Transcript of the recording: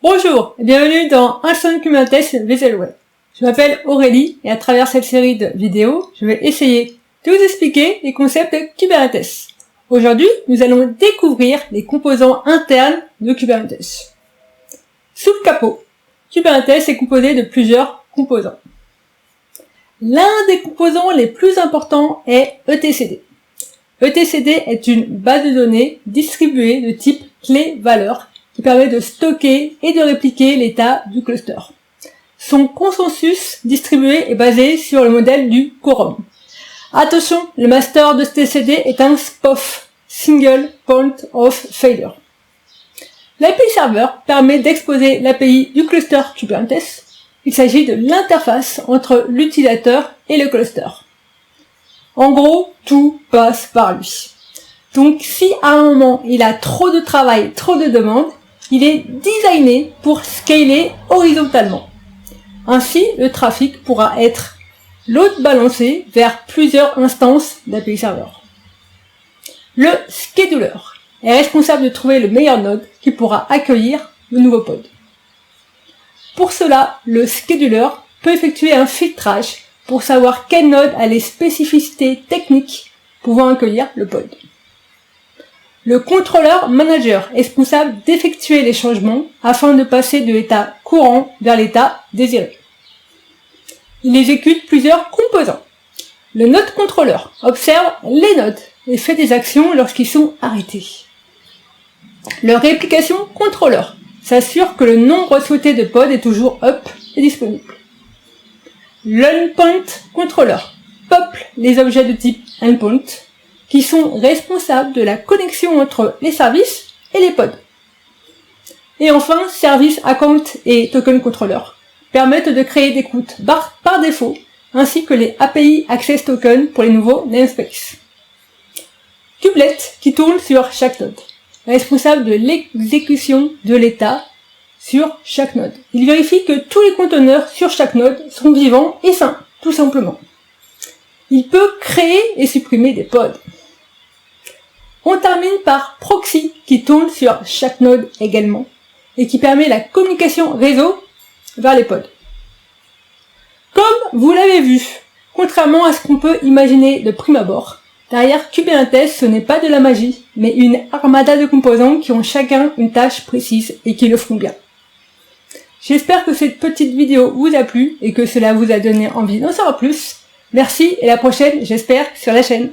Bonjour et bienvenue dans Instant Kubernetes VisualWare. Je m'appelle Aurélie et à travers cette série de vidéos, je vais essayer de vous expliquer les concepts de Kubernetes. Aujourd'hui, nous allons découvrir les composants internes de Kubernetes. Sous le capot, Kubernetes est composé de plusieurs composants. L'un des composants les plus importants est etcd. etcd est une base de données distribuée de type clé-valeur qui permet de stocker et de répliquer l'état du cluster. Son consensus distribué est basé sur le modèle du quorum. Attention, le master de etcd est un SPOF, Single Point of Failure. L'API Server permet d'exposer l'API du cluster Kubernetes. Il s'agit de l'interface entre l'utilisateur et le cluster. En gros, tout passe par lui. Donc si à un moment il a trop de travail, trop de demandes, il est designé pour scaler horizontalement. Ainsi, le trafic pourra être load balancé vers plusieurs instances d'API Server. Le scheduler est responsable de trouver le meilleur node qui pourra accueillir le nouveau pod. Pour cela, le scheduler peut effectuer un filtrage pour savoir quel node a les spécificités techniques pouvant accueillir le pod. Le contrôleur manager est responsable d'effectuer les changements afin de passer de l'état courant vers l'état désiré. Il exécute plusieurs composants. Le node contrôleur observe les nodes et fait des actions lorsqu'ils sont arrêtés. Le réplication contrôleur s'assure que le nombre souhaité de pods est toujours up et disponible. L'endpoint controller peuple les objets de type endpoint qui sont responsables de la connexion entre les services et les pods. Et enfin, Service Account et Token Controller permettent de créer des routes par défaut, ainsi que les API Access Token pour les nouveaux namespaces. Kubelet qui tourne sur chaque node, responsable de l'exécution de l'état sur chaque node. Il vérifie que tous les conteneurs sur chaque node sont vivants et sains, tout simplement. Il peut créer et supprimer des pods. On termine par Proxy qui tourne sur chaque node également et qui permet la communication réseau vers les pods. Comme vous l'avez vu, contrairement à ce qu'on peut imaginer de prime abord, derrière Kubernetes ce n'est pas de la magie, mais une armada de composants qui ont chacun une tâche précise et qui le font bien. J'espère que cette petite vidéo vous a plu et que cela vous a donné envie d'en savoir plus. Merci et à la prochaine, j'espère, sur la chaîne.